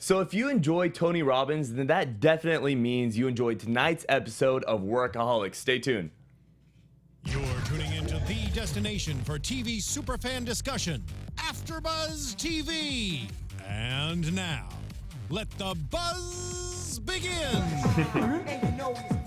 So if you enjoy Tony Robbins, then that definitely means you enjoyed tonight's episode of Workaholics. Stay tuned. You're tuning into the destination for TV superfan discussion, AFTERBUZZ TV. And now, let the buzz begin.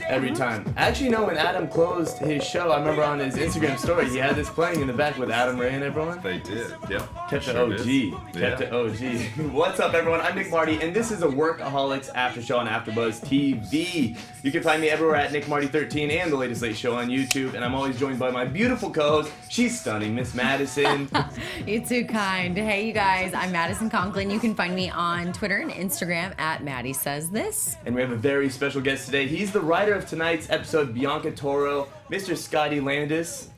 Every time. Actually, no, when Adam closed his show, I remember on his Instagram story, he had this playing in the back with Adam, Ray, and everyone. They did, yeah. Kept it OG. Kept it OG. What's up, everyone? I'm Nick Mardi, and this is a Workaholics after show on AFTERBUZZ TV. You can find me everywhere at Nick Mardi 13 and the latest late show on YouTube, and I'm always joined by my beautiful co-host. She's stunning, Miss Madison. You're too kind. Hey, you guys, I'm Madison Conklin. You can find me on Twitter and Instagram at Maddie Says This. And we have a very special guest today. He's the writer of tonight's episode, Bianca Toro, Mr. Scotty Landes.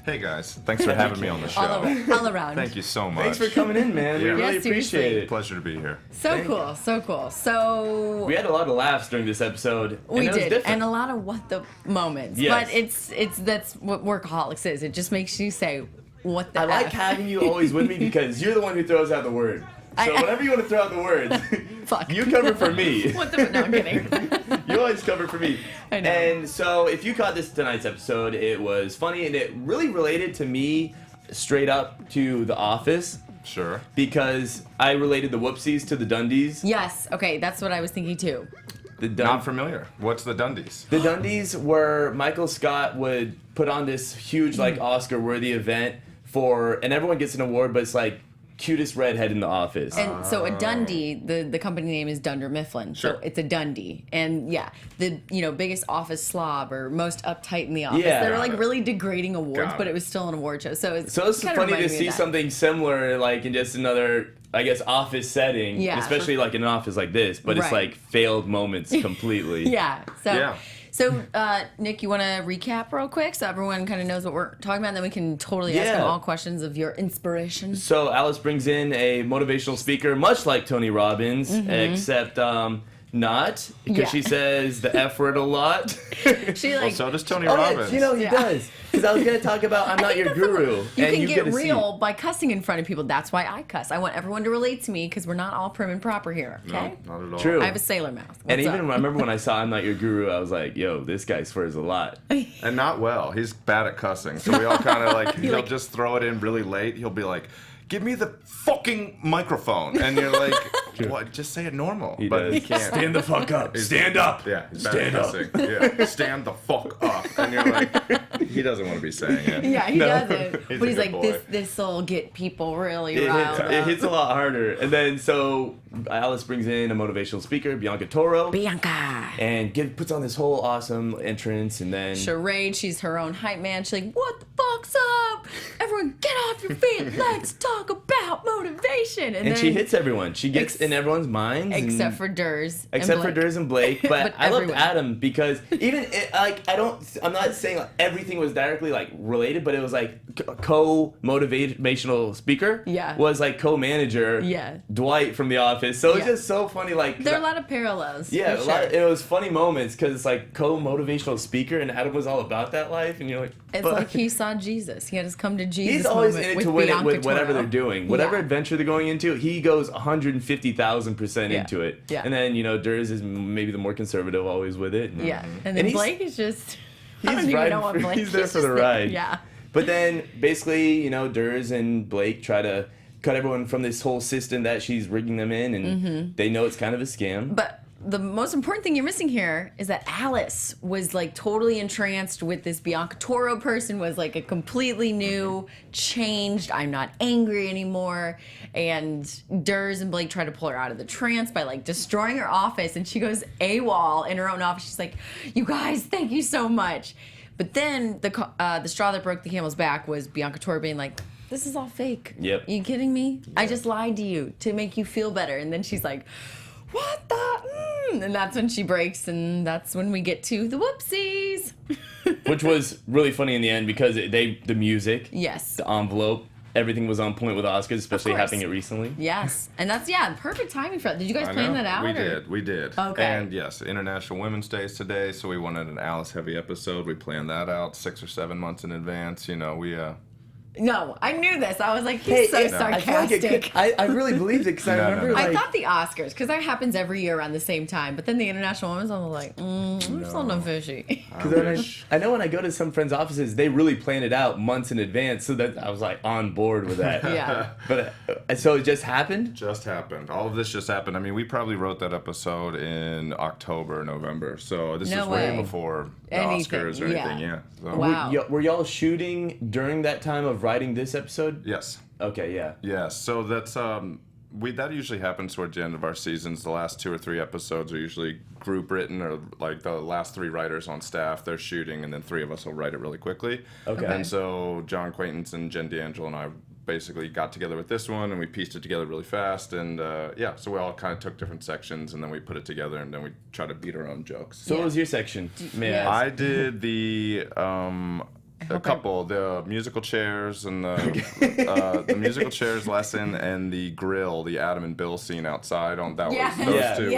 Hey guys, thanks for having me on the show. All around. Thank you so much. Thanks for coming in, man. We Yeah. really Yeah, appreciate seriously. it. Pleasure to be here. So cool, so cool. So We had a lot of laughs during this episode. we and it was did, different. and a lot of what the moments. Yes. But it's that's what Workaholics is. It just makes you say, what the I like F? having you always with me because you're the one who throws out the word. So whenever you want to throw out the words, Fuck. you cover for me. What the? No, I'm kidding. You always cover for me. I know. And so if you caught tonight's episode, it was funny and it really related to me straight up to The Office Sure. because I related the whoopsies to the Dundies. Yes. Okay, that's what I was thinking too. Not familiar. What's the Dundies? The Dundies were Michael Scott would put on this huge like Oscar-worthy event and everyone gets an award, but it's like cutest redhead in the office. And so a Dundee, the company name is Dunder Mifflin. Sure. So it's a Dundee. And yeah, the biggest office slob or most uptight in the office. Yeah. They were like really degrading awards, Got but it. it was still an award show. So it's So it's kinda funny to reminded me see of that. something similar, like in just another, I guess, office setting. Yeah. Especially like in an office like this, but it's Right. like failed moments completely. Yeah. So Yeah. So Nick, you want to recap real quick so everyone kind of knows what we're talking about, and then we can totally ask Yeah. them all questions of your inspiration. So Alice brings in a motivational speaker, much like Tony Robbins, except not, because Yeah. she says the F word a lot. She Well, like so does Tony Oh, Robbins. yeah, he Yeah. does. Because I was going to talk about I'm not your guru. you and can get to real by cussing in front of people. That's why I cuss. I want everyone to relate to me because we're not all prim and proper here. Okay. No, not at all. True. I have a sailor mouth. What's And even up? I remember when I saw I'm not your guru, I was like, yo, this guy swears a lot. And not well. He's bad at cussing. So we all kind of like, he'll like- just throw it in really late. He'll be like, give me the fucking microphone. And you're like, what? Just say it normal. He but does. he can't. Stand the fuck up. Stand up. Yeah, he's bad Stand at up. cussing. Yeah, stand the fuck up. And you're like, he doesn't want to be saying it. Yeah, he No. doesn't. He's But a he's good like, boy. this'll get people really It riled hits, up. it hits a lot harder. And then so Alice brings in a motivational speaker, Bianca Toro, Bianca. and puts on this whole awesome entrance, and then Charade, she's her own hype man. She's like, what the fuck's up? Everyone get off your feet. Let's talk about motivation. and then, she hits everyone. She gets Ex- in everyone's minds, except for Durs. except for Durs and Blake. But, But I loved everyone. Adam because even I'm not saying like everything was directly like related, but it was like co-motivational speaker. Yeah. Was like co-manager. Yeah. Dwight from The Office. So it's Yeah. just so funny. Like There are a lot of parallels. yeah, for a lot sure. it was funny moments because it's like co-motivational speaker, and Adam was all about that life, and you're like, It's fuck. like he saw Jesus. He had his come to Jesus. He's always in moment it with to win it Bianca with whatever Toro. they're doing. Whatever Yeah. adventure they're going into, he goes 150,000% Yeah. into it. Yeah. And then, Durs is maybe the more conservative always with it. Yeah. And then And he's- Blake is just. I he's don't even riding know what for- Blake. he's there for just the ride. Yeah. But then basically, Durs and Blake try to cut everyone from this whole system that she's rigging them in, and they know it's kind of a scam. But the most important thing you're missing here is that Alice was like totally entranced with this Bianca Toro person, was like a completely new, changed, I'm not angry anymore. And Durs and Blake try to pull her out of the trance by like destroying her office, and she goes AWOL in her own office. She's like, you guys, thank you so much. But then the straw that broke the camel's back was Bianca Toro being like, this is all fake. Yep. You kidding me? I just lied to you to make you feel better. And then she's like, what the? And that's when she breaks, and that's when we get to the whoopsies. Which was really funny in the end because the music, Yes. the envelope, everything was on point with Oscars, especially course. happening it recently. Yes. And that's, perfect timing for that. Did you guys I plan know. that out? We did. Okay. And yes, International Women's Day is today, so we wanted an Alice heavy episode. We planned that out 6 or 7 months in advance. No, I knew this. I was like, he's so sarcastic. I really believed it because I remember. I thought the Oscars, because that happens every year around the same time. But then the International Women's, I was like, there's something fishy. Because I know when I go to some friends' offices, they really plan it out months in advance, so that I was like on board with that. Yeah. But so it just happened. Just happened. All of this just happened. I mean, we probably wrote that episode in October, November. So this is way before the Oscars or anything. Yeah. So. Wow. Were y'all shooting during that time of writing this episode? Yes. Okay. Yeah. Yeah. So that's that usually happens towards the end of our seasons. The last 2 or 3 episodes are usually group written, or like the last 3 writers on staff, they're shooting, and then 3 of us will write it really quickly. Okay. And so John Quaintance and Jen D'Angelo and I basically got together with this one, and we pieced it together really fast. And so we all kind of took different sections, and then we put it together, and then we try to beat our own jokes. So what was your section? I did the the musical chairs and the musical chairs lesson and the grill, the Adam and Bill scene outside. Those 2 were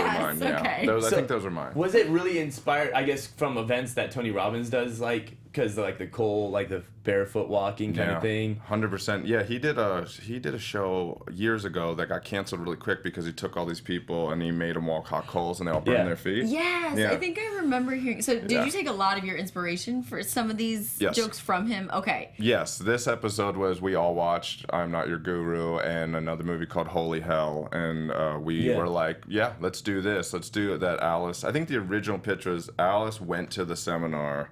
mine. Okay. Yeah, I think those were mine. Was it really inspired, I guess, from events that Tony Robbins does, like, because like the the barefoot walking kind of thing? 100%. Yeah, he did a show years ago that got canceled really quick because he took all these people and he made them walk hot coals and they all burned their feet. Yes, I think I remember hearing. So did you take a lot of your inspiration for some of these jokes from him? Okay. Yes, this episode was, we all watched I'm Not Your Guru and another movie called Holy Hell, and we were like, let's do this. Let's do that. Alice, I think the original pitch was Alice went to the seminar,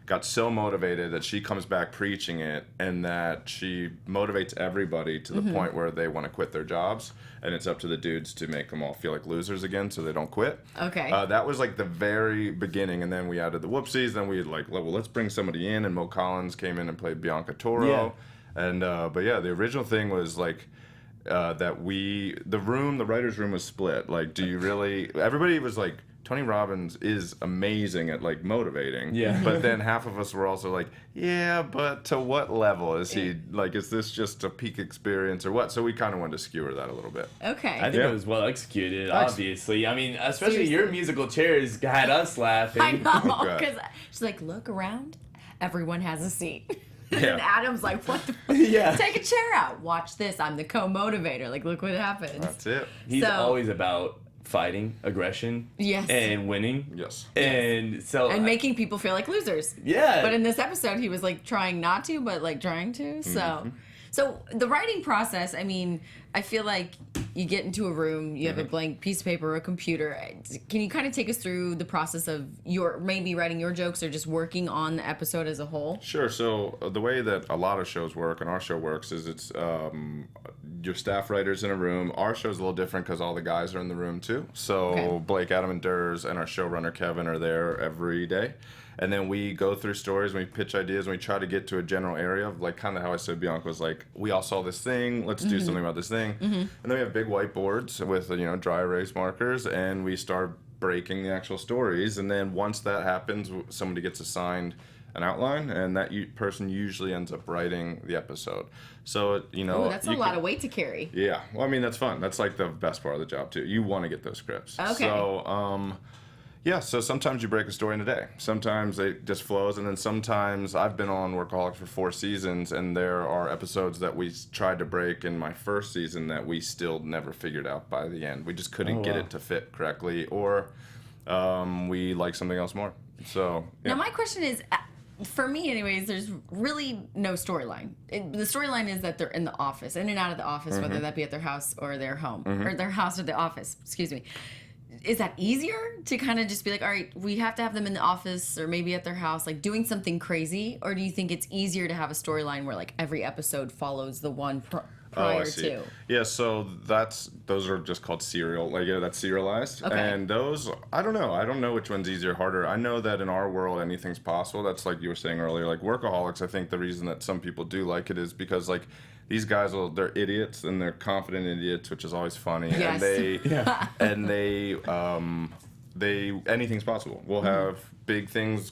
got so motivated that she comes back preaching it, and that she motivates everybody to the point where they want to quit their jobs, and it's up to the dudes to make them all feel like losers again so they don't quit. Okay. That was like the very beginning, and then we added the whoopsies, then we like, well, let's bring somebody in, and Mo Collins came in and played Bianca Toro. And but the original thing was like that the writer's room was split. Like, do you really, everybody was like, Tony Robbins is amazing at like motivating. Yeah. But then half of us were also like, but to what level is he, like, is this just a peak experience or what? So we kind of wanted to skewer that a little bit. Okay. I think it was well executed, obviously. I mean, especially your musical chairs had us laughing. I know, because she's like, look around, everyone has a seat. And Adam's like, what the fuck? Take a chair out. Watch this. I'm the co-motivator. Like, look what happens. That's it. He's always about fighting, aggression, and winning, and so making people feel like losers. But in this episode, he was like trying not to, but like trying to. So the writing process, I mean, I feel like you get into a room, you have a blank piece of paper or a computer. Can you kind of take us through the process of maybe writing your jokes or just working on the episode as a whole? Sure. So the way that a lot of shows work, and our show works, is it's your staff writers in a room. Our show's a little different because all the guys are in the room too. So Blake, Adam, and Durs, and our showrunner Kevin are there every day. And then we go through stories, and we pitch ideas, and we try to get to a general area of, like, kind of how I said Bianca was like, we all saw this thing, let's do something about this thing. And then we have big whiteboards with, dry erase markers, and we start breaking the actual stories. And then once that happens, somebody gets assigned an outline, and that person usually ends up writing the episode. So, that's a lot of weight to carry. Yeah. Well, I mean, that's fun. That's, like, the best part of the job, too. You want to get those scripts. Okay. So, so sometimes you break a story in a day. Sometimes it just flows, and then sometimes I've been on Workaholics for 4 seasons, and there are episodes that we tried to break in my first season that we still never figured out by the end. We just couldn't get it to fit correctly, or we like something else more. So now my question is, for me anyways, there's really no storyline. The storyline is that they're in the office, in and out of the office, whether that be at their house or their home, or their house or the office, excuse me. Is that easier to kind of just be like, all right, we have to have them in the office or maybe at their house, like doing something crazy? Or do you think it's easier to have a storyline where like every episode follows the one prior to? Yeah, so those are just called serial, that's serialized. Okay. And those, I don't know which one's easier or harder. I know that in our world, anything's possible. That's like you were saying earlier, like Workaholics, I think the reason that some people do like it is because like, these guys they're idiots, and they're confident idiots, which is always funny. Yes. And they anything's possible. We'll have big things,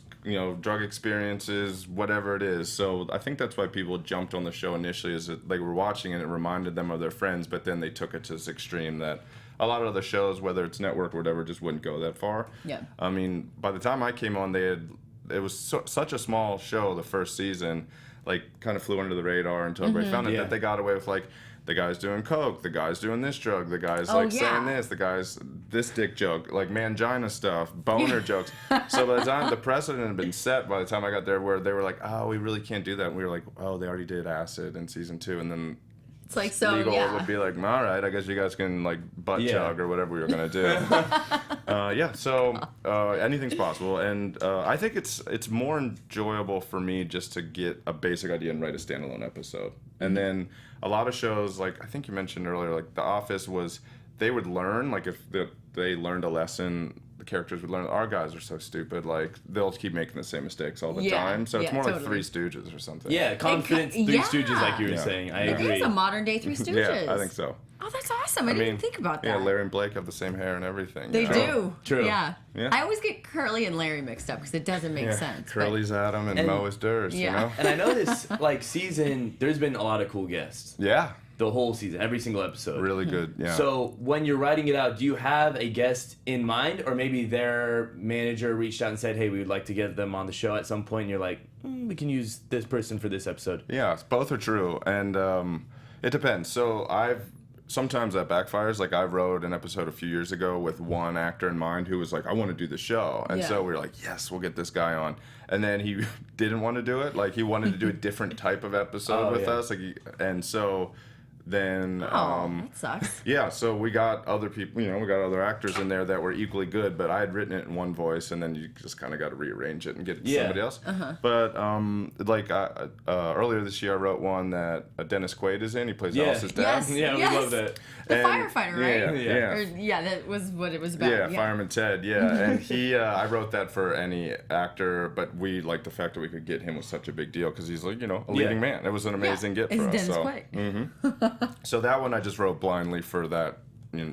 drug experiences, whatever it is. So I think that's why people jumped on the show initially, is that they were watching and it reminded them of their friends, but then they took it to this extreme that a lot of other shows, whether it's network or whatever, just wouldn't go that far. Yeah. I mean, by the time I came on, it was such a small show the first season like kind of flew under the radar until everybody found it. That they got away with like the guy's doing coke, the guy's doing this drug, the guy's saying this, the guy's this dick joke, like mangina stuff, boner jokes. So by the time the precedent had been set, by the time I got there, where they were like, oh, we really can't do that. And we were like, oh, they already did acid in season 2, and then. It's like, so, legal would be like, all right, I guess you guys can like butt chug or whatever we were gonna do. So anything's possible, and I think it's more enjoyable for me just to get a basic idea and write a standalone episode. And then a lot of shows, like I think you mentioned earlier, like The Office they would learn, like if they learned a lesson, the characters would learn. Our guys are so stupid, like they'll keep making the same mistakes all the time. So it's more like Three Stooges or something. Yeah, confidence Three Stooges, like you were saying. I agree. It's a modern day Three Stooges. Yeah, I think so. Oh, that's awesome. I didn't even think about that. Yeah, Larry and Blake have the same hair and everything. They do. True. Yeah. I always get Curly and Larry mixed up because it doesn't make sense. Curly's Adam and Mo is Durs, you know? And I know this, like, season, there's been a lot of cool guests. Yeah. The whole season, every single episode. Really good, yeah. So when you're writing it out, do you have a guest in mind, or maybe their manager reached out and said, hey, we would like to get them on the show at some point, and you're like, we can use this person for this episode? Yeah, both are true, and it depends. So sometimes that backfires. Like I wrote an episode a few years ago with one actor in mind who was like, I want to do the show. And so we were like, yes, we'll get this guy on. And then he didn't want to do it. Like he wanted to do a different type of episode with us. And so then that sucks. Yeah, so we got other people, we got other actors in there that were equally good, but I had written it in one voice, and then you just kind of got to rearrange it and get it to somebody else. But earlier this year I wrote one that Dennis Quaid is in. He plays Alice's dad. We love that. The firefighter, right? Yeah. That was what it was about. Yeah, Fireman Ted, and he, I wrote that for any actor, but we liked the fact that we could get him was such a big deal, because he's like, a leading man. It was an amazing get for us. Dennis Quaid. So that one I just wrote blindly for that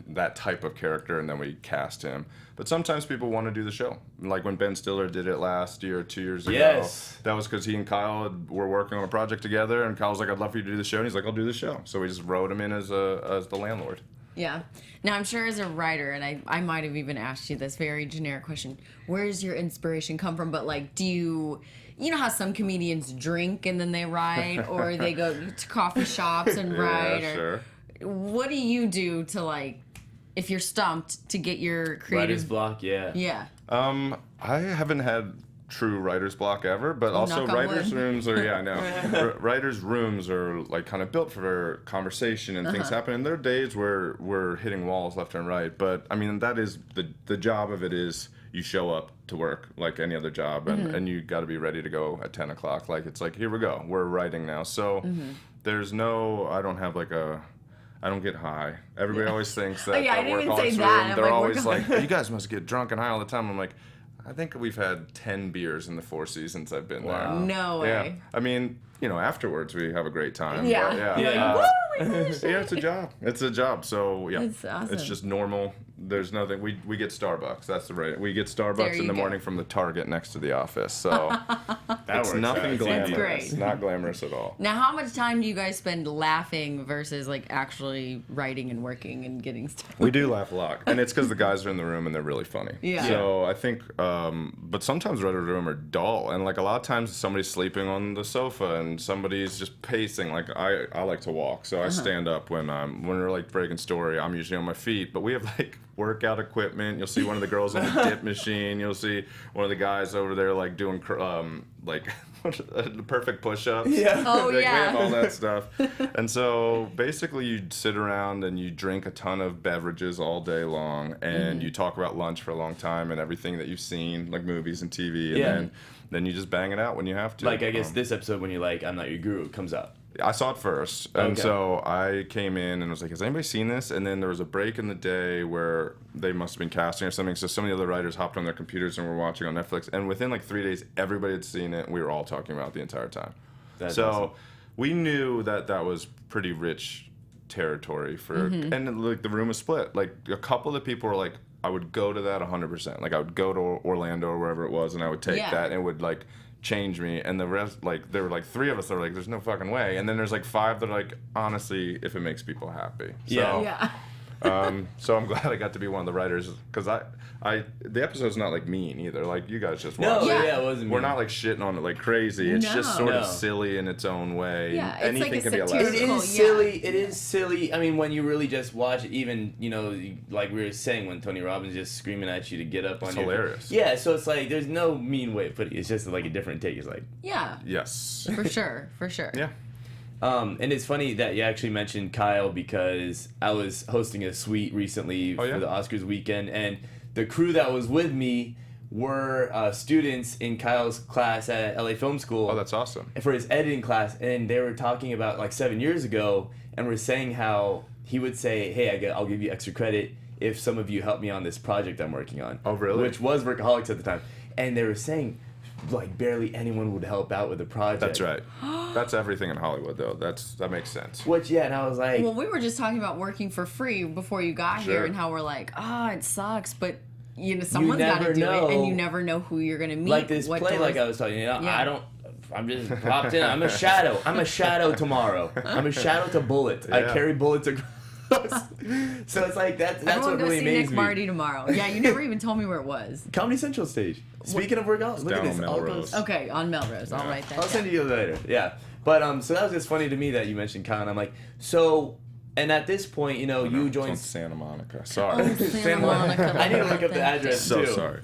that type of character, and then we cast him. But sometimes people want to do the show. Like when Ben Stiller did it last year, 2 years ago. That was because he and Kyle were working on a project together, and Kyle's like, I'd love for you to do the show. And he's like, I'll do the show. So we just wrote him in as the landlord. Yeah. Now, I'm sure as a writer, and I might have even asked you this very generic question, where does your inspiration come from? But, like, do you know how some comedians drink and then they write, or they go to coffee shops and write? Yeah, sure. What do you do to, like, if you're stumped, to get your creative... Writer's block, Yeah. I haven't had true writer's block ever, but also writers' rooms are, writers' rooms are, like, kind of built for conversation and things happen. And there are days where we're hitting walls left and right, but, I mean, that is, the job of it is... you show up to work like any other job, and you got to be ready to go at 10 o'clock. Like, it's like, here we go, we're writing now. So there's I don't have like I don't get high. Everybody always thinks that I didn't even say room, that. they're always like, you guys must get drunk and high all the time. I'm like, I think we've had 10 beers in the 4 seasons I've been there. No way. Yeah. I mean, afterwards we have a great time. Yeah. It's a job. It's a job. So yeah, it's awesome. It's just normal. There's nothing. We get Starbucks. That's the right. We get Starbucks in the morning from the Target next to the office. So it's nothing glamorous. Great. Not glamorous at all. Now, how much time do you guys spend laughing versus like actually writing and working and getting stuff? We do laugh a lot, and it's because the guys are in the room and they're really funny. Yeah. So I think, but sometimes writers' room are dull, and like a lot of times somebody's sleeping on the sofa and somebody's just pacing. Like I like to walk, so I stand up when we're like breaking story. I'm usually on my feet, but we have like workout equipment. You'll see one of the girls on the dip machine. You'll see one of the guys over there like doing like perfect push-ups. Yeah. Oh, We yeah. have all that stuff. And so basically you sit around and you drink a ton of beverages all day long, and you talk about lunch for a long time and everything that you've seen, like movies and TV, and then you just bang it out when you have to. Like, I guess this episode, when you're like, I'm Not Your Guru, comes out. I saw it first, and so I came in and was like, has anybody seen this? And then there was a break in the day where they must have been casting or something, so some of the other writers hopped on their computers and were watching on Netflix, and within like 3 days, everybody had seen it, and we were all talking about it the entire time. That's so awesome. We knew that was pretty rich territory for, and like the room was split. Like a couple of the people were like, I would go to that 100%. Like I would go to Orlando or wherever it was, and I would take that, and it would like change me. And the rest, like there were like 3 of us that were like, there's no fucking way. And then there's like 5 that are like, honestly, if it makes people happy. So, So I'm glad I got to be one of the writers because the episode's not like mean either. Like you guys just watched. No, it. yeah, it wasn't. We're mean. not like shitting on it like crazy. It's just sort of silly in its own way. Yeah, it's anything like a can be a satirical- lesson. It is silly. It is silly. I mean, when you really just watch it, even, you know, like we were saying, when Tony Robbins just screaming at you to get up on It's your... hilarious. Yeah, so it's like, there's no mean way of putting it. It's just like a different take. It's like... Yeah. Yes. For sure. For sure. Yeah. And it's funny that you actually mentioned Kyle because I was hosting a suite recently for the Oscars weekend, and the crew that was with me were students in Kyle's class at LA Film School. Oh, that's awesome. For his editing class, and they were talking about like 7 years ago, and were saying how he would say, "Hey, I'll give you extra credit if some of you help me on this project I'm working on." Oh, really? Which was Workaholics at the time, and they were saying like barely anyone would help out with the project. That's right. That's everything in Hollywood, though. That makes sense. Which, yeah, and I was like... Well, we were just talking about working for free before you got here, and how we're like, it sucks, but you know, someone's got to do it, and you never know who you're gonna meet. Like this play, doors. like I was talking, you know, I'm just popped in. I'm a shadow. I'm a shadow tomorrow. I'm a shadow to bullets. I carry bullets across. So it's like that's what really amazed me. Nick Mardi tomorrow. Yeah, you never even told me where it was. Comedy Central stage. Speaking of Workaholics, look at down this. on All Melrose. goes. Okay, on Melrose. I'll write that I'll down. send you later. Yeah, but so that was just funny to me that you mentioned Kyle. And I'm like, so, and at this point, you know, you It's on joined. Santa Monica. Sorry. Oh, Santa Monica. I need to look up the address So too. sorry.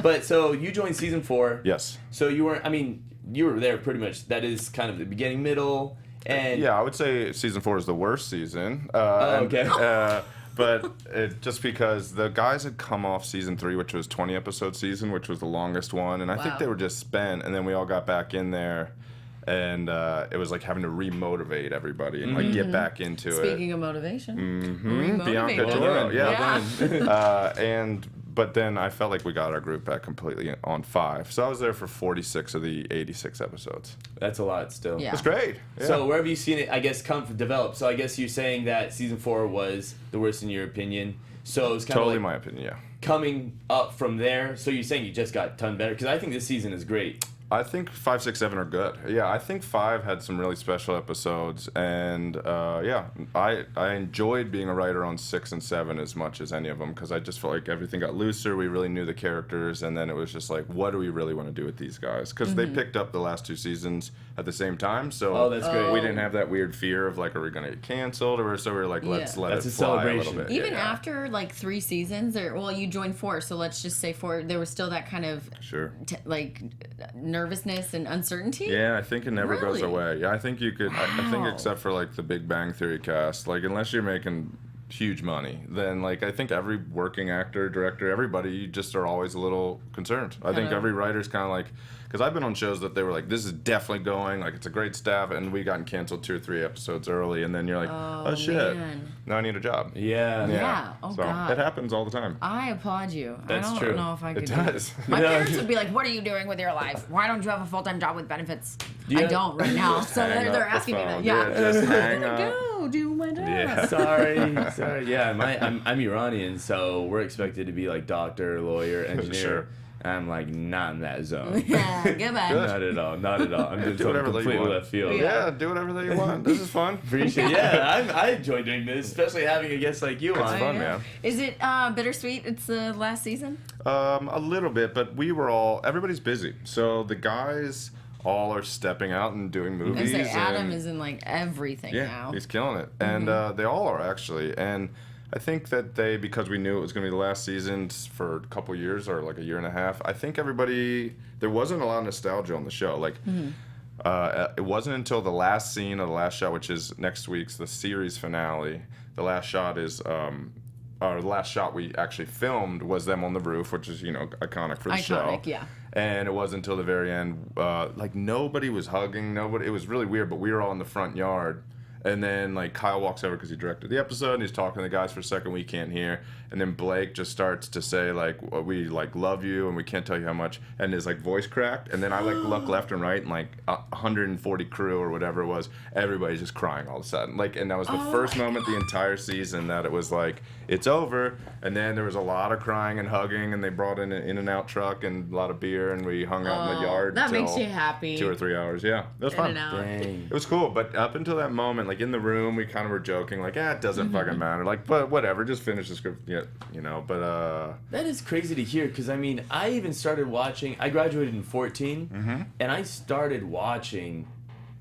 But so you joined season 4. Yes. So you weren't. I mean, you were there pretty much. That is kind of the beginning, middle, and Yeah, I would say season 4 is the worst season. okay. But just because the guys had come off season 3, which was 20 episode season, which was the longest one, and I think they were just spent, and then we all got back in there, and it was like having to remotivate everybody and like get back into it. Speaking of motivation, Bianca Well Toro, done. But then I felt like we got our group back completely on 5. So I was there for 46 of the 86 episodes. that's a lot still. Yeah. It's great. Yeah. So where have you seen it? I guess develop. So I guess you're saying that season 4 was the worst in your opinion. So it's kind totally of like my opinion, yeah. coming up from there. So you're saying you just got a ton better because I think this season is great. I think 5, 6, 7 are good. Yeah, I think 5 had some really special episodes, and I enjoyed being a writer on 6 and 7 as much as any of them because I just felt like everything got looser. We really knew the characters, and then it was just like, what do we really want to do with these guys? Because they picked up the last 2 seasons at the same time, so that's great. we didn't have that weird fear of like, are we going to get canceled? So we were like, let's let That's it a fly a celebration. little bit. even Yeah. after like 3 seasons, you joined 4, so let's just say 4. There was still that kind of Sure. like nervousness and uncertainty. Yeah, I think it never goes Really? away. Yeah, I think you could. I think Wow. except for like the Big Bang Theory cast, like unless you're making huge money, then like I think every working actor, director, everybody, you just are always a little concerned. I think every writer's kind of like, because I've been on shows that they were like, this is definitely going, like it's a great staff, and we gotten canceled 2 or 3 episodes early, and then you're like, oh shit, man. now I need a job. Yeah. Yeah. Oh, so God. it happens all the time. I applaud you. That's I don't true. know if I could. It do does. My No. parents would be like, "What are you doing with your life? Why don't you have a full-time job with benefits?" you I have- don't right now, so hang they're up the asking me that. phone. Yeah, Yeah, just hang I'm gonna up. go do my job. Yeah. Sorry. Yeah, I'm Iranian, so we're expected to be like doctor, lawyer, engineer. Sure. I'm like not in that zone. Yeah, goodbye. Not at all. Not at all. I'm just Do whatever you completely want. left field. Yeah, do whatever that you want. This is fun. Appreciate. Yeah, I enjoy doing this, especially having a guest like you It's on. fun, Yeah. man. Is it bittersweet? It's the last season. A little bit, but everybody's busy. So the guys all are stepping out and doing I movies. say Adam and, is in like everything yeah, now. he's killing it. And they all are actually. And I think that because we knew it was going to be the last season for a couple years or like a year and a half, I think there wasn't a lot of nostalgia on the show. Like, it wasn't until the last scene of the last shot, which is next week's, the series finale. The last shot is, the last shot we actually filmed was them on the roof, which is, iconic for the show. Iconic, yeah. And it wasn't until the very end, like nobody was hugging, it was really weird, but we were all in the front yard. And then like Kyle walks over because he directed the episode and he's talking to the guys for a second we can't hear. And then Blake just starts to say like, we like love you and we can't tell you how much. And his like voice cracked. And then I like look left and right and like 140 crew or whatever it was, everybody's just crying all of a sudden. Like, and that was the first moment the entire season that it was like, it's over. And then there was a lot of crying and hugging and they brought in an In-N-Out truck and a lot of beer and we hung out in the yard. That till makes you happy. 2 or 3 hours. Yeah, it was fun. In-N-Out. Dang. It was cool, but up until that moment, like in the room, we kind of were joking, like, it doesn't fucking matter. Like, but whatever, just finish the script, but That is crazy to hear, because I mean, I even started watching, I graduated in 14, and I started watching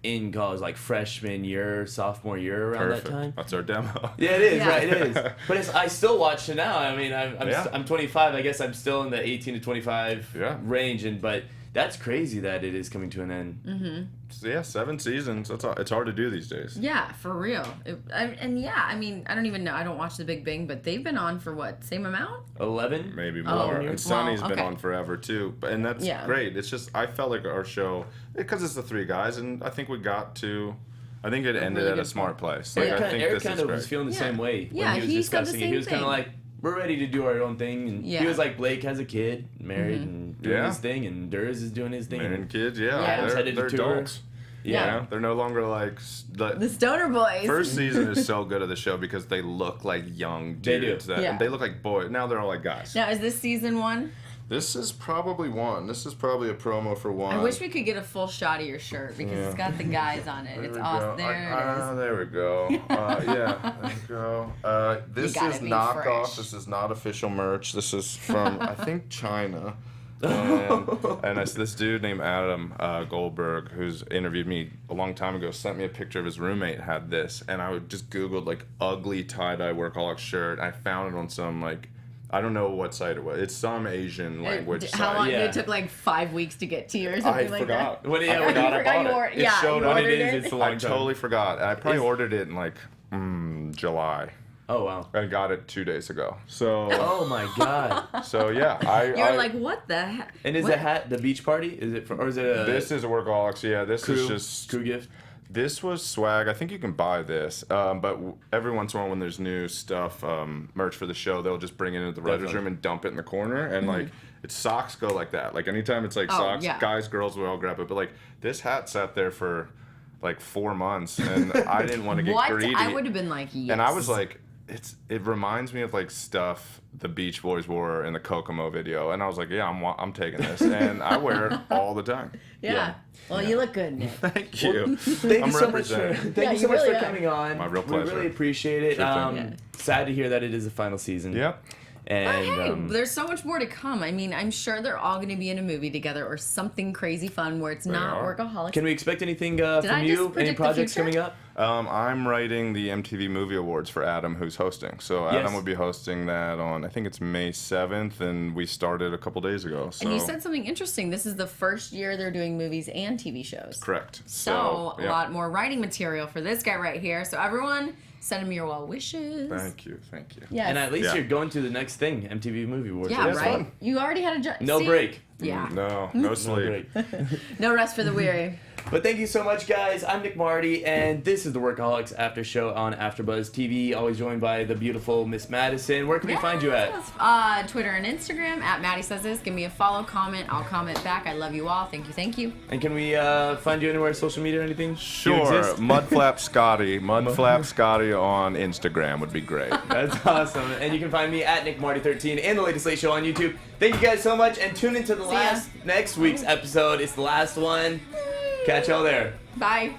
in college, like freshman year, sophomore year, around that time. That's our demo. Yeah, it is, right, it is. But I still watch it now. I mean, I'm 25, I guess I'm still in the 18 to 25 range, but that's crazy that it is coming to an end. So, yeah, 7 seasons. It's hard to do these days. Yeah, for real. I mean, I don't even know. I don't watch The Big Bang, but they've been on for what, same amount? 11? Maybe more. And Sonny's been okay. on forever, too. And that's great. It's just, I felt like our show, because it's the 3 guys, and I think we got to... I think it ended really at a good smart point. place. Like, I think Eric this kind is of great. was feeling the same way Yeah, when he was he said the discussing it. same He was kind of thing. like, we're ready to do our own thing. And he was like, Blake has a kid, married, and doing his thing, and Durs is doing his thing. And kids, Adam's headed they're to tour. adults. Yeah. They're no longer like... The Stoner Boys. First season is so good of the show because they look like young dudes. They do. And they look like boys. Now they're all like guys. Now, is this season 1? This is probably 1. This is probably a promo for 1. I wish we could get a full shot of your shirt because it's got the guys on it. It's awesome. There we go. There we go. This gotta is be knockoff. fresh. This is not official merch. This is from, I think, China. And it's this dude named Adam Goldberg, who's interviewed me a long time ago, sent me a picture of his roommate had this, and I just Googled like ugly tie-dye Workaholics shirt. I found it on some like, I don't know what site it was. It's some Asian language site. How long? It took like 5 weeks to get to you or something like that. When I forgot I bought it. It showed what up. it is. It's a long I time. totally forgot. I probably ordered it in like July. Oh, wow. I got it 2 days ago. So. Oh, my God. So yeah, You're like, what the heck? And is the hat the beach party? Is it or is it a... This is a Workaholics. Yeah, this is just... crew gift? This was swag. I think you can buy this, but every once in a while when there's new stuff, merch for the show, they'll just bring it into the writer's room and dump it in the corner. And like, it's socks go like that. Like anytime it's like socks, guys, girls, we all grab it. But like this hat sat there for like 4 months, and I didn't want to get greedy. I would have been like, yes. And I was like, it reminds me of like stuff the Beach Boys wore in the Kokomo video, and I was like, yeah, I'm taking this, and I wear it all the time. Yeah. Well, you look good, Nick. Thank you. Thank you so much for coming on. My real pleasure. We really appreciate it. Sure thing. Sad to hear that it is the final season. Yep. And hey, there's so much more to come. I mean, I'm sure they're all going to be in a movie together or something crazy fun where it's not Workaholics. Can we expect anything from you? Any projects coming up? I'm writing the MTV Movie Awards for Adam, who's hosting. So Adam would be hosting that on, I think it's May 7th, and we started a couple days ago. So. And you said something interesting. This is the first year they're doing movies and TV shows. Correct. So a lot more writing material for this guy right here. So everyone, send him your well wishes. Thank you. Yes. And at least you're going to the next thing, MTV Movie Awards. Yeah, so right? fun. You already had a job. No break. Yeah. No sleep. No break. No rest for the weary. But thank you so much, guys. I'm Nick Mardi, and this is the Workaholics After Show on AfterBuzz TV. Always joined by the beautiful Miss Madison. Where can we find you at? Twitter and Instagram at Maddie Says This. Give me a follow, comment. I'll comment back. I love you all. Thank you. And can we find you anywhere, social media or anything? Sure. Mudflap Scotty. Mudflap Scotty on Instagram would be great. That's awesome. And you can find me at NickMarty13 and the latest late show on YouTube. Thank you guys so much, and tune into the next week's episode. It's the last one. Catch y'all there. Bye.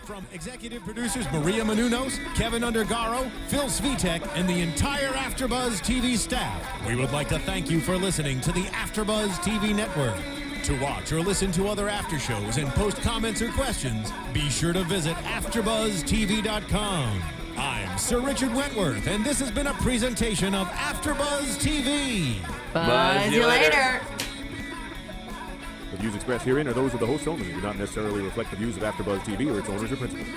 From executive producers Maria Menounos, Kevin Undergaro, Phil Svitek, and the entire AfterBuzz TV staff, we would like to thank you for listening to the AfterBuzz TV network. To watch or listen to other after shows and post comments or questions, be sure to visit AfterBuzzTV.com. I'm Sir Richard Wentworth, and this has been a presentation of AfterBuzz TV. Buzz you later. The views expressed herein are those of the host only and do not necessarily reflect the views of AfterBuzz TV or its owners or principals.